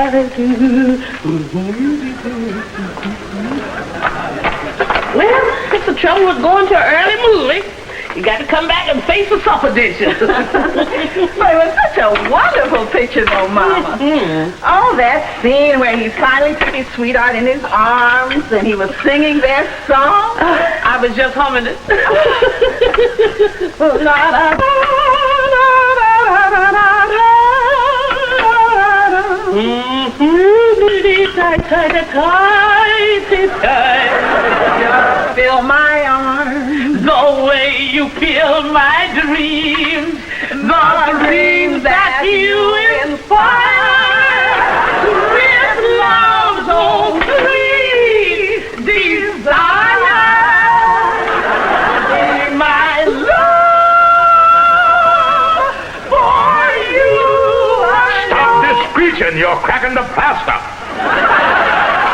Well, it's the trouble with going to an early movie. You got to come back and face the supper dishes. But it was such a wonderful picture, though, Mama. Mm-hmm. Oh, that scene where he finally took his sweetheart in his arms and he was singing their song. I was just humming it. Just fill my arms. The way you fill my dreams, the dreams that you inspire, with love's own free desire, my love for you. Stop this preaching, you're cracking the plaster.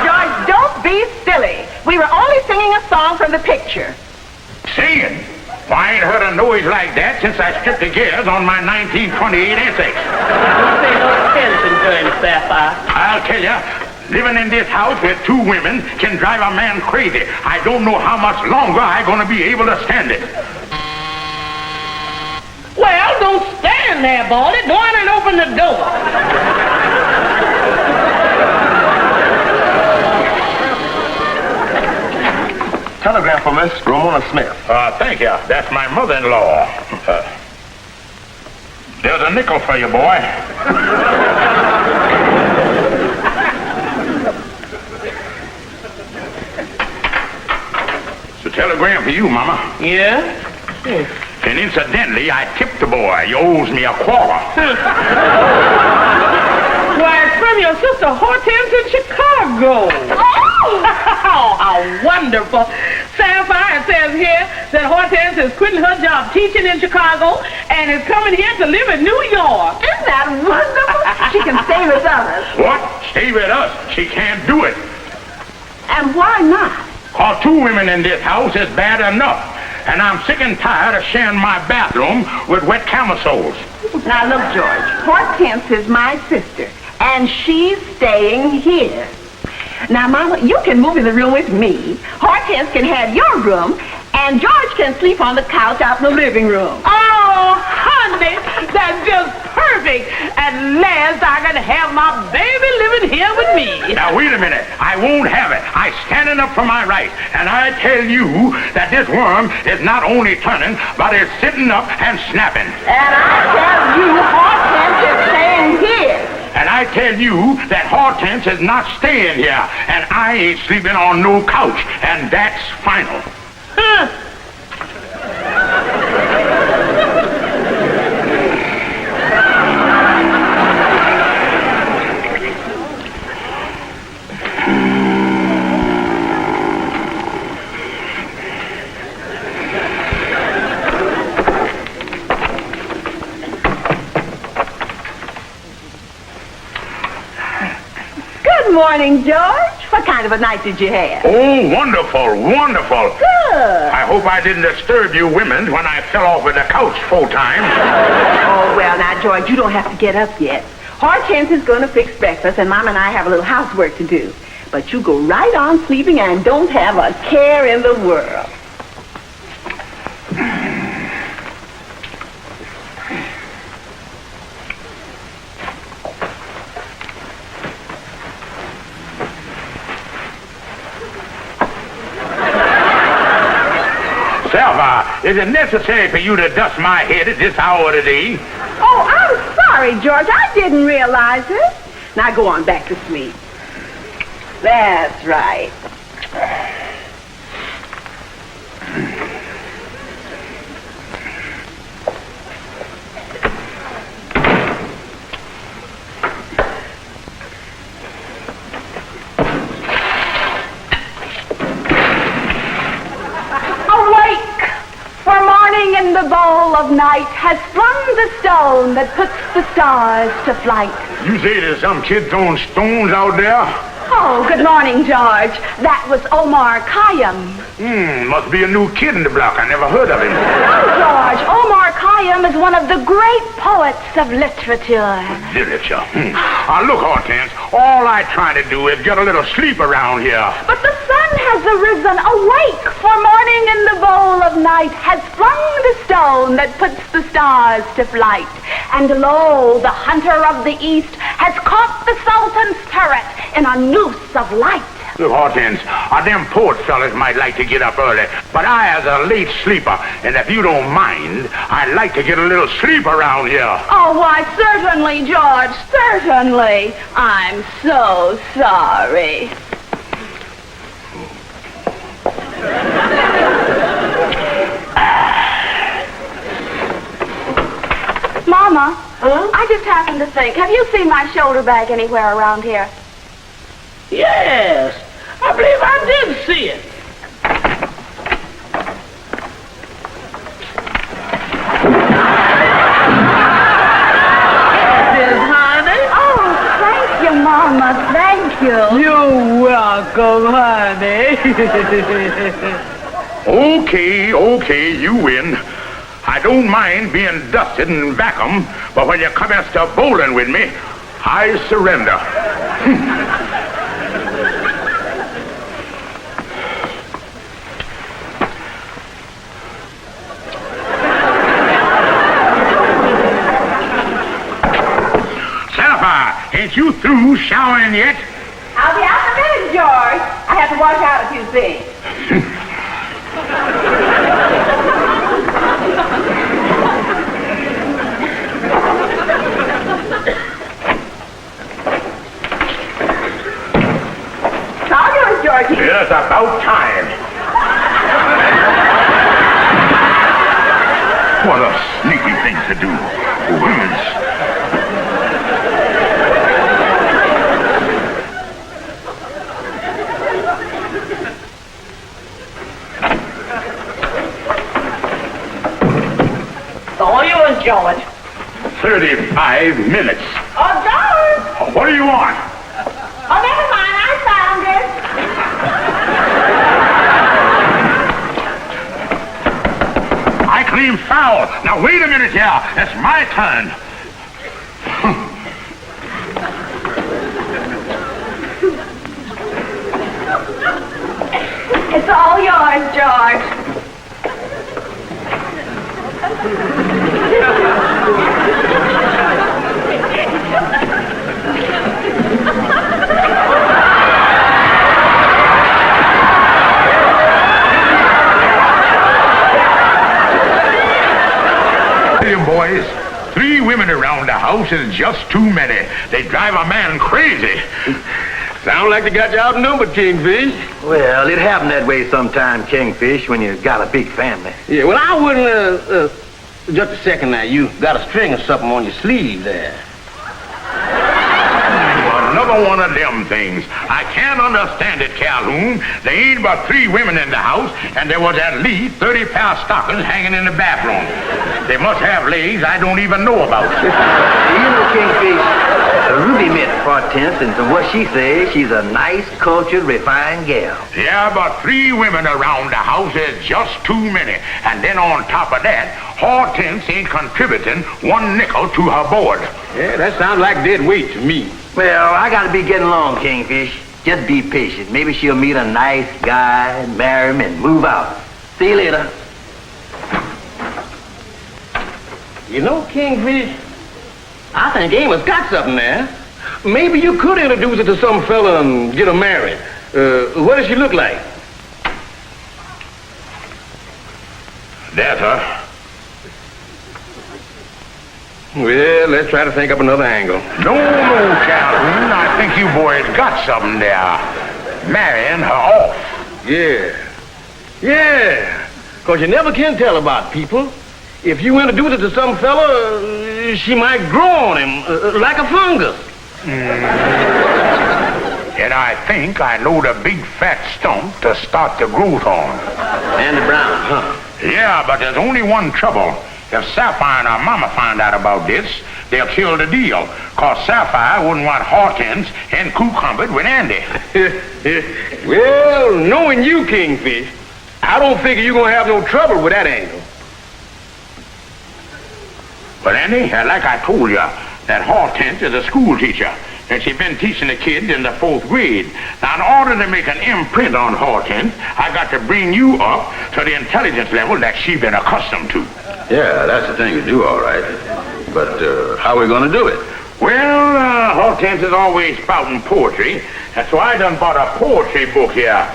George, don't be silly. We were only singing a song from the picture. Singing? Well, I ain't heard a noise like that since I stripped the gears on my 1928 Essex. Pay no attention to him, Sapphire. I'll tell you, living in this house with two women can drive a man crazy. I don't know how much longer I'm going to be able to stand it. Well, don't stand there, Baldy. Go on and open the door. Telegram for Miss Ramona Smith. Thank you. That's my mother-in-law. There's a nickel for you, boy. It's a telegram for you, Mama. Yeah? And incidentally, I tipped the boy. He owes me a quarter. Why, it's from your sister Hortense in Chicago. Oh, how wonderful. Sapphire says here that Hortense is quitting her job teaching in Chicago and is coming here to live in New York. Isn't that wonderful? She can stay with us. What? Stay with us. She can't do it. And why not? 'Cause two women in this house is bad enough. And I'm sick and tired of sharing my bathroom with wet camisoles. Now, look, George, Hortense is my sister, and she's staying here. Now, Mama, you can move in the room with me. Hortense can have your room, and George can sleep on the couch out in the living room. Oh, honey, that's just perfect. At last I can have my baby living here with me. Now, wait a minute. I won't have it. I'm standing up for my rights. And I tell you that this worm is not only turning, but it's sitting up and snapping. And I tell you, Hortense is staying here. And I tell you that Hortense is not staying here. And I ain't sleeping on no couch. And that's final. Huh. Good morning, George. What kind of a night did you have? Oh, wonderful, wonderful. Good. I hope I didn't disturb you women when I fell off of the couch 4 times. Oh, well, now, George, you don't have to get up yet. Hortense is going to fix breakfast, and Mom and I have a little housework to do. But you go right on sleeping and don't have a care in the world. Sapphire, is it necessary for you to dust my head at this hour of the day? Oh, I'm sorry, George. I didn't realize it. Now go on back to sleep. That's right. In the bowl of night has flung the stone that puts the stars to flight. You say there's some kids throwing stones out there? Oh, good morning, George. That was Omar Khayyam. Must be a new kid in the block. I never heard of him. No, George. Omar Khayyam is one of the great poets of literature. Literature. Look, Hortense, all I try to do is get a little sleep around here. But the sun has arisen, awake, for morning in the bowl of night has flung the stone that puts the stars to flight. And lo, the hunter of the east has caught the Sultan's turret in a noose of light. Look, Hortense, them poet fellas might like to get up early, but I, as a late sleeper, and if you don't mind, I'd like to get a little sleep around here. Oh, why, certainly, George, certainly. I'm so sorry. Mama, I just happened to think, have you seen my shoulder bag anywhere around here? Yes, I believe I did see it. It is, honey. Oh, thank you, Mama, thank you. You're welcome, honey. Okay, you win. I don't mind being dusted and vacuumed, but when you come and start bowling with me, I surrender. Sapphire, ain't you through showering yet? I'll be out in a minute, George. I have to wash out a few things. Georgie. Yes, about time. What a sneaky thing to do. Women's. So what are you doing, George? 35 minutes. Oh, George! What do you want? Oh, never mind. I found it. I claim foul. Now, wait a minute here. It's my turn. It's all yours, George. Boys, 3 women around the house is just too many. They drive a man crazy. Sound like they got you outnumbered, Kingfish. Well, it happens that way sometime, Kingfish, when you got a big family. Yeah, well, I wouldn't, just a second now. You got a string or something on your sleeve there. Another one of them things. I can't understand it, Calhoun. There ain't but 3 women in the house, and there was at least 30 pair of stockings hanging in the bathroom. They must have legs I don't even know about. You know, Kingfish, Ruby met Hortense, and from what she says, she's a nice, cultured, refined gal. Yeah, but 3 women around the house is just too many. And then on top of that, Hortense ain't contributing 1 nickel to her board. Yeah, that sounds like dead weight to me. Well, I gotta be getting along, Kingfish. Just be patient. Maybe she'll meet a nice guy, marry him, and move out. See you later. You know, Kingfish, I think Amos got something there. Maybe you could introduce her to some fella and get her married. What does she look like? That's her. Well, let's try to think up another angle. No, Calhoun. I think you boys got something there. Marrying her off. Yeah. Because you never can tell about people. If you introduce her to some fella, she might grow on him like a fungus. And I think I know the big fat stump to start the growth on. And the brown, huh? Yeah, but there's only one trouble. if Sapphire and her mama find out about this, they'll kill the deal. 'Cause Sapphire wouldn't want Hortense and cucumbered with Andy. Well, knowing you, Kingfish, I don't figure you're going to have no trouble with that angle. But Andy, like I told you, that Hortense is a school teacher, and she's been teaching the kids in the 4th grade. Now, in order to make an imprint on Hortense, I got to bring you up to the intelligence level that she's been accustomed to. Yeah, that's the thing to do, all right. But how are we going to do it? Well, Hortense is always spouting poetry, and so I done bought a poetry book here.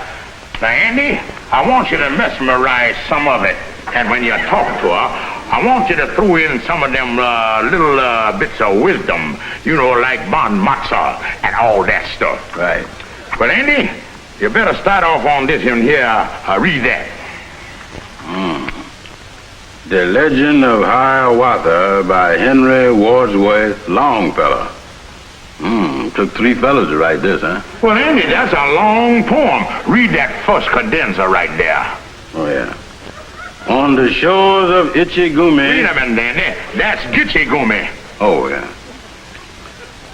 Now, Andy, I want you to mesmerize some of it, and when you talk to her, I want you to throw in some of them little bits of wisdom, you know, like bon matzah and all that stuff. Right. But, Andy, you better start off on this in here. Read that. The Legend of Hiawatha by Henry Wadsworth Longfellow. Took 3 fellas to write this, huh? Well, Andy, that's a long poem. Read that first cadenza right there. Oh, yeah. On the shores of Itchigumi. Wait a minute, Andy. That's Gitchigumi. Oh, yeah.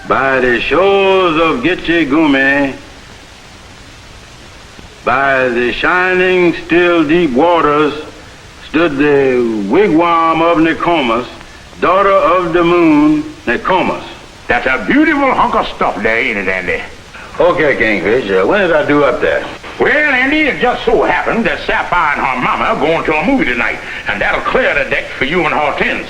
By the shores of Gitchigumi, by the shining, still deep waters, stood the wigwam of Nokomis, daughter of the moon, Nokomis. That's a beautiful hunk of stuff there, ain't it, Andy? Okay, Kingfish, when did I do up there? Well, Andy, it just so happened that Sapphire and her mama are going to a movie tonight, and that'll clear the deck for you and Hortense.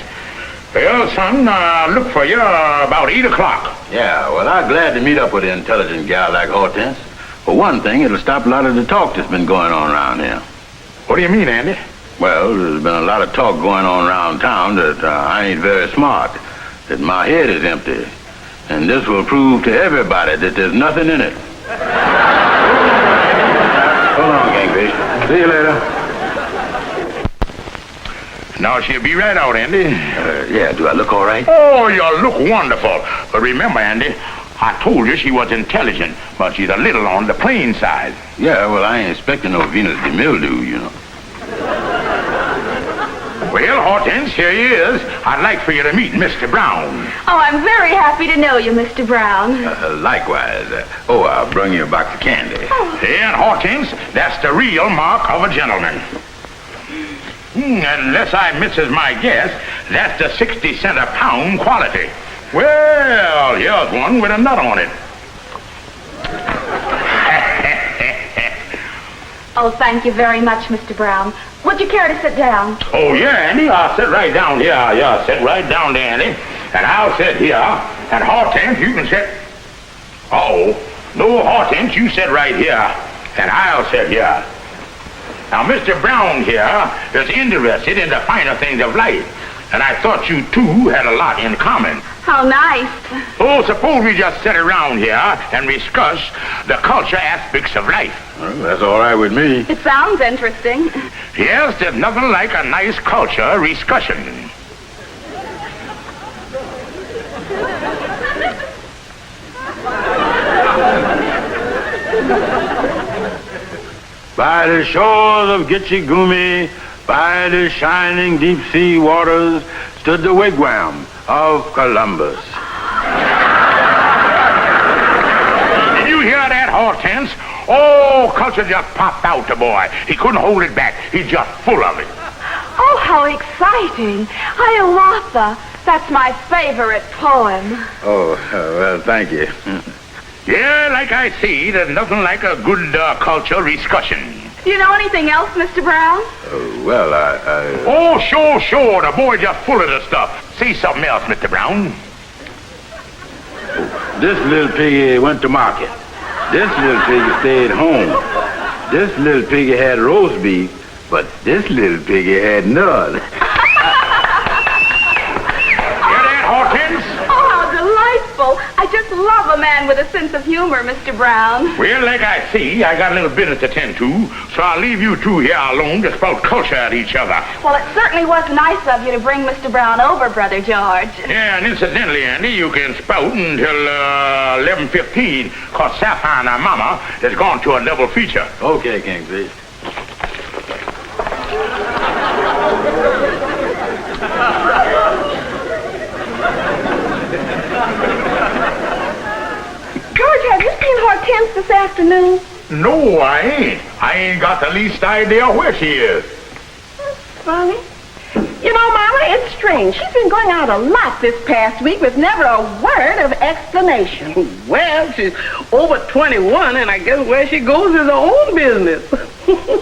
Well, son, look for you about 8 o'clock. Yeah, well, I'm glad to meet up with an intelligent gal like Hortense. For one thing, it'll stop a lot of the talk that's been going on around here. What do you mean, Andy? Well, there's been a lot of talk going on around town that I ain't very smart, that my head is empty. And this will prove to everybody that there's nothing in it. Hold on, Kingfish. See you later. Now, she'll be right out, Andy. Yeah, do I look all right? Oh, you look wonderful. But remember, Andy, I told you she was intelligent, but she's a little on the plain side. Yeah, well, I ain't expecting no Venus de Mildew, you know. Well, Hortense, here he is. I'd like for you to meet Mr. Brown. Oh, I'm very happy to know you, Mr. Brown. Likewise. I'll bring you a box of candy. And Hortense, that's the real mark of a gentleman. Unless I misses my guess, that's the 60 cent a pound quality. Well, here's one with a nut on it. Oh, thank you very much, Mr. Brown. Would you care to sit down? Oh, yeah, Andy, I'll sit right down here. Yeah, sit right down there, Andy. And I'll sit here. And Hortense, you can sit... Uh-oh. No, Hortense, you sit right here. And I'll sit here. Now, Mr. Brown here is interested in the finer things of life. And I thought you two had a lot in common. How nice. Oh, suppose we just sit around here and discuss the culture aspects of life. Well, that's all right with me. It sounds interesting. Yes, there's nothing like a nice culture discussion. By the shores of Gitchigumi, by the shining deep sea waters, stood the wigwam of Columbus. Did you hear that, Hortense? Oh, culture just popped out the boy. He couldn't hold it back. He's just full of it. Oh, how exciting. Hiawatha. That's my favorite poem. Oh, well, thank you. Yeah, like I see, there's nothing like a good culture discussion. Do you know anything else, Mr. Brown? Well, Oh, sure. The boy just full of the stuff. Say something else, Mr. Brown. This little piggy went to market. This little piggy stayed home. This little piggy had roast beef, but this little piggy had none. Hear that, Hortense? Oh, how delightful. I just love a man with a sense of humor, Mr. Brown. Well, like I see, I got a little business to tend to, so I'll leave you two here alone to spout culture at each other. Well, it certainly was nice of you to bring Mr. Brown over, Brother George. Yeah, and incidentally, Andy, you can spout until 11:15, because Sapphire and her mama is going to a double feature. Okay, Kingfish. George, have you seen Hortense this afternoon? No, I ain't. I ain't got the least idea where she is. Funny. You know, Mama, it's strange. She's been going out a lot this past week with never a word of explanation. Well, she's over 21, and I guess where she goes is her own business.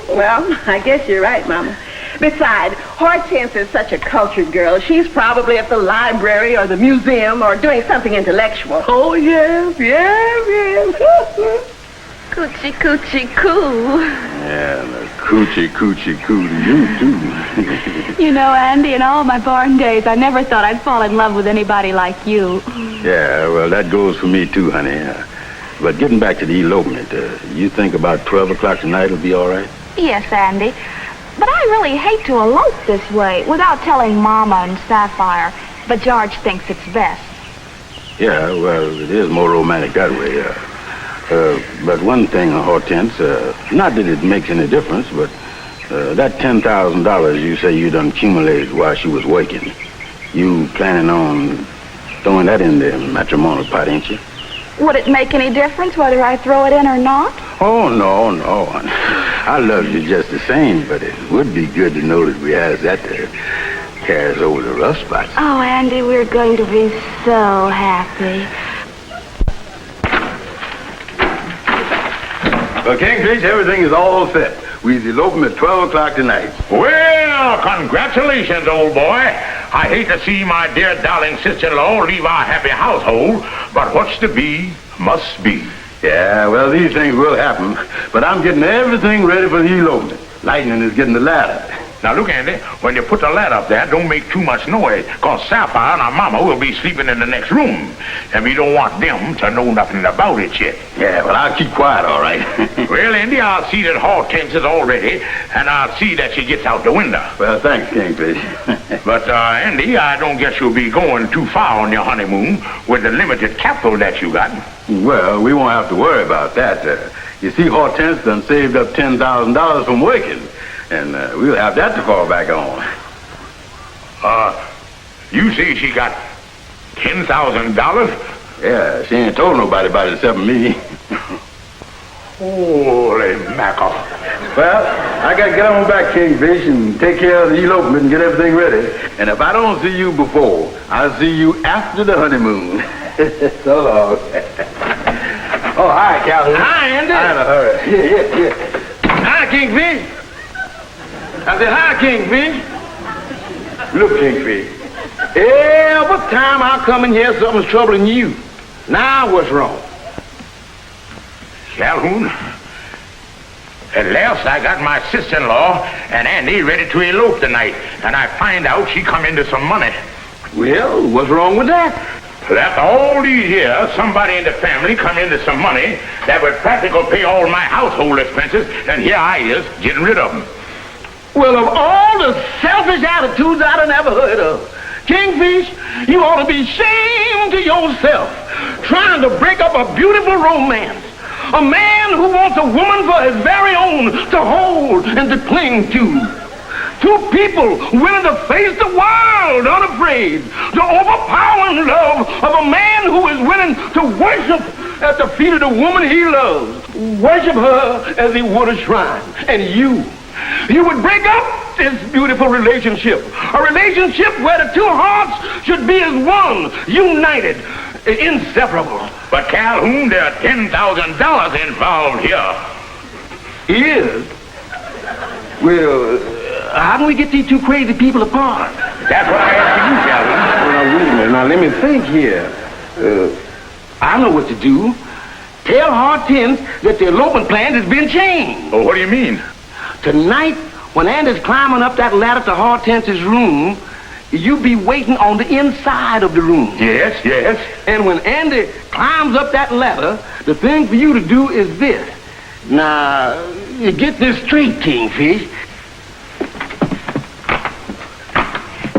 Well, I guess you're right, Mama. Besides, Hortense is such a cultured girl. She's probably at the library or the museum or doing something intellectual. Oh, yes. Coochie coochie coo. Yeah, the coochie coo to you, too. You know, Andy, in all my born days, I never thought I'd fall in love with anybody like you. Yeah, well, that goes for me, too, honey. But getting back to the elopement, you think about 12 o'clock tonight will be all right? Yes, Andy. But I really hate to elope this way without telling Mama and Sapphire. But George thinks it's best. Yeah, well, it is more romantic that way. But one thing, Hortense, not that it makes any difference, but that $10,000 you say you done accumulated while she was working, you planning on throwing that in the matrimonial pot, ain't you? Would it make any difference whether I throw it in or not? Oh, no. I love you just the same, but it would be good to know that we has that to carry us over the rough spots. Oh, Andy, we're going to be so happy. Well, Kingfish, everything is all set. We's eloping at 12 o'clock tonight. Well, congratulations, old boy. I hate to see my dear darling sister-in-law leave our happy household, but what's to be must be. Yeah, well, these things will happen, but I'm getting everything ready for the elopement. Lightning is getting the ladder. Now, look, Andy, when you put the ladder up there, don't make too much noise, because Sapphire and our mama will be sleeping in the next room, and we don't want them to know nothing about it yet. Yeah, well, I'll keep quiet, all right. Well, Andy, I'll see that Hortense is all ready, and I'll see that she gets out the window. Well, thanks, Kingfish. But, Andy, I don't guess you'll be going too far on your honeymoon with the limited capital that you got. Well, we won't have to worry about that. You see, Hortense done saved up $10,000 from working, and we'll have that to fall back on. You say she got $10,000? Yeah, she ain't told nobody about it except me. Holy mackerel. Well, I gotta get on back, Kingfish, and take care of the elopement and get everything ready. And if I don't see you before, I'll see you after the honeymoon. So long. Oh, hi, Calhoun. Hi, Andy. I'm in a hurry. Yeah. Hi, Kingfish. I said, hi, Kingfish. Look, Kingfish. Every time I come in here, something's troubling you. Now, what's wrong? Calhoun, at last I got my sister-in-law and Andy ready to elope tonight, and I find out she come into some money. Well, what's wrong with that? Well, after all these years, somebody in the family come into some money that would practically pay all my household expenses, and here I is getting rid of them. Well, of all the selfish attitudes I'd have never heard of, Kingfish, you ought to be ashamed to yourself trying to break up a beautiful romance. A man who wants a woman for his very own to hold and to cling to. Two people willing to face the world unafraid. The overpowering love of a man who is willing to worship at the feet of the woman he loves. Worship her as he would a shrine. And you would break up this beautiful relationship. A relationship where the two hearts should be as one, united, inseparable. But Calhoun, there are $10,000 involved here. Is? Well, how can we get these two crazy people apart? That's what I asked you, Calhoun. Well, now, wait a minute. Now, let me think here. I know what to do. Tell Hortense that the elopement plan has been changed. Oh, what do you mean? Tonight, when Andy's climbing up that ladder to Hortense's room, you be waiting on the inside of the room. Yes. And when Andy climbs up that ladder, the thing for you to do is this. Now, get this straight, Kingfish.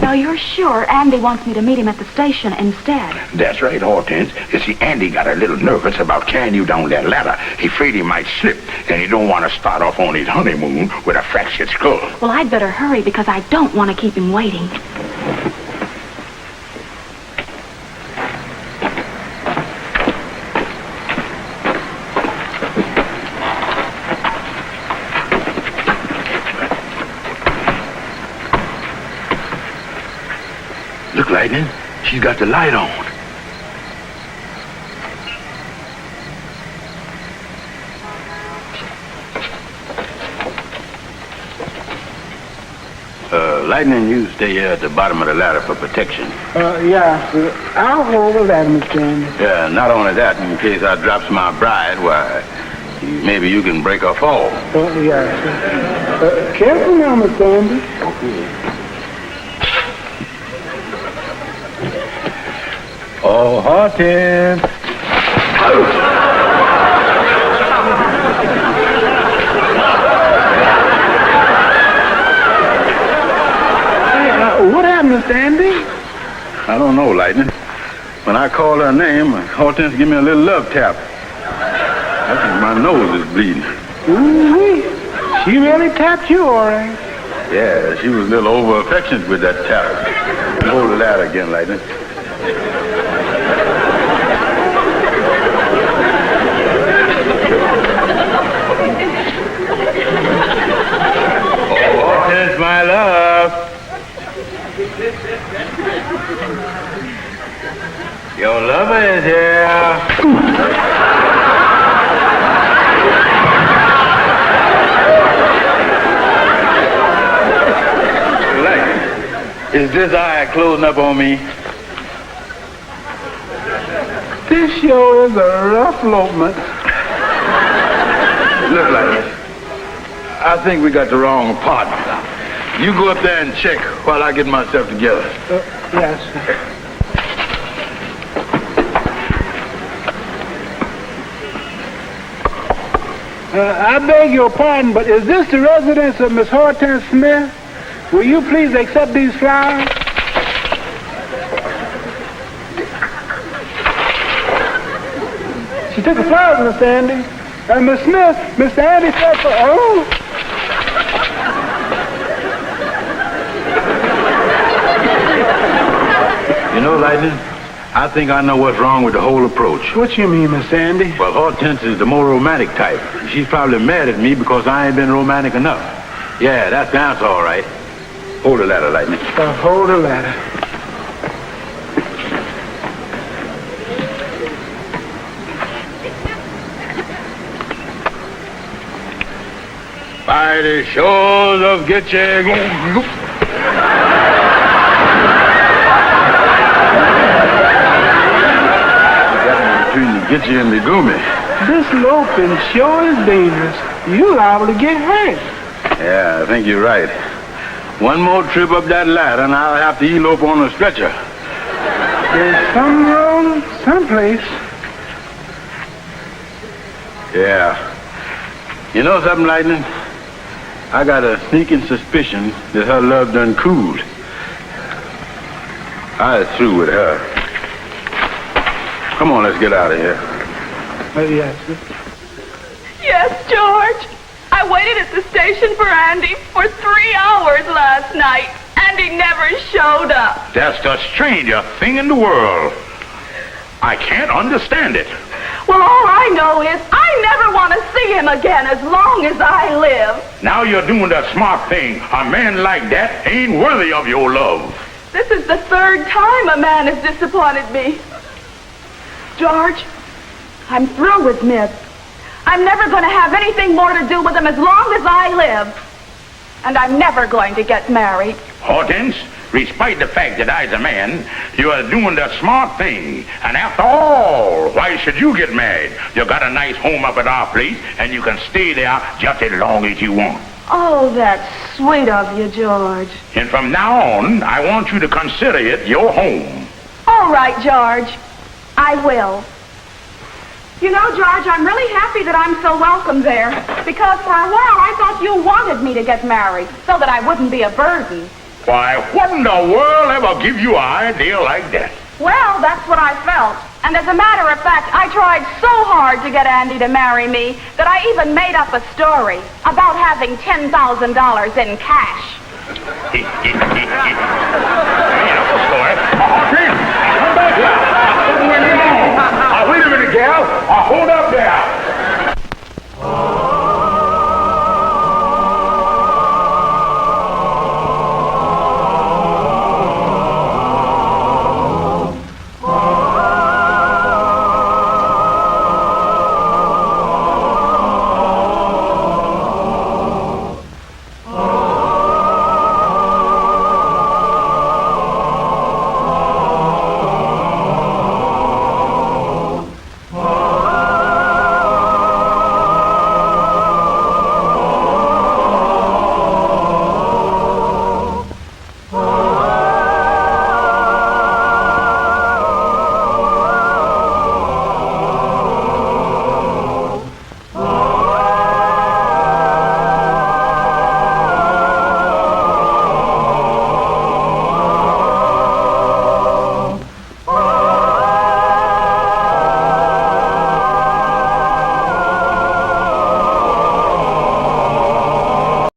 Now, you're sure Andy wants me to meet him at the station instead? That's right, Hortense. You see, Andy got a little nervous about carrying you down that ladder. He afraid he might slip, and he don't want to start off on his honeymoon with a fractured skull. Well, I'd better hurry because I don't want to keep him waiting. Look, Lightning, she's got the light on. Lightning, you stay here at the bottom of the ladder for protection. Yeah, sir. I'll hold the ladder, Mr. Andy. Yeah, not only that, in case I drops my bride, why, maybe you can break her fall. Yeah, sir. Careful now, Mr. Andy. Oh, Hortense. What happened, Mr. Andy? I don't know, Lightning. When I called her name, Hortense gave me a little love tap. I think my nose is bleeding. Ooh-wee. She really tapped you, all right. Yeah, she was a little over-affectionate with that tap. Hold the ladder again, Lightning. Oh, Hortense, my love. Your lover is here. Is this eye closing up on me? This sure is a rough elopement. Look like it. I think we got the wrong partner. You go up there and check while I get myself together. Yes, sir. I beg your pardon, but is this the residence of Miss Hortense Smith? Will you please accept these flowers? She took the flowers, Mr. Andy. Miss Smith, Mr. Andy said for... Oh! You know, Lightning, I think I know what's wrong with the whole approach. What you mean, Mr. Andy? Well, Hortense is the more romantic type. She's probably mad at me because I ain't been romantic enough. Yeah, that's the answer, all right. Hold the ladder, Lightning. Hold the ladder. By the shores of Gitche. Between the Gitche and the Goomy. This loping sure is dangerous. You're liable to get hurt. Yeah, I think you're right. One more trip up that ladder and I'll have to elope on a stretcher. There's some wrong someplace. Yeah. You know something, Lightning? I got a sneaking suspicion that her love done cooled. I was through with her. Come on, let's get out of here. Yes, sir. Yes, George. I waited at the station for Andy for 3 hours last night, and he never showed up. That's the strangest thing in the world. I can't understand it. Well, all I know is I never want to see him again as long as I live. Now you're doing the smart thing. A man like that ain't worthy of your love. This is the 3rd time a man has disappointed me. George, I'm through with Miss. I'm never going to have anything more to do with him as long as I live. And I'm never going to get married. Hortense, despite the fact that I's a man, you are doing the smart thing. And after all, why should you get married? You got a nice home up at our place, and you can stay there just as long as you want. Oh, that's sweet of you, George. And from now on, I want you to consider it your home. All right, George. I will. You know, George, I'm really happy that I'm so welcome there. Because for a while I thought you wanted me to get married so that I wouldn't be a burden. Why, what in the world ever give you an idea like that? Well, that's what I felt. And as a matter of fact, I tried so hard to get Andy to marry me that I even made up a story about having $10,000 in cash. Made up a story? Come back here. Wait a minute, gal. Hold up there.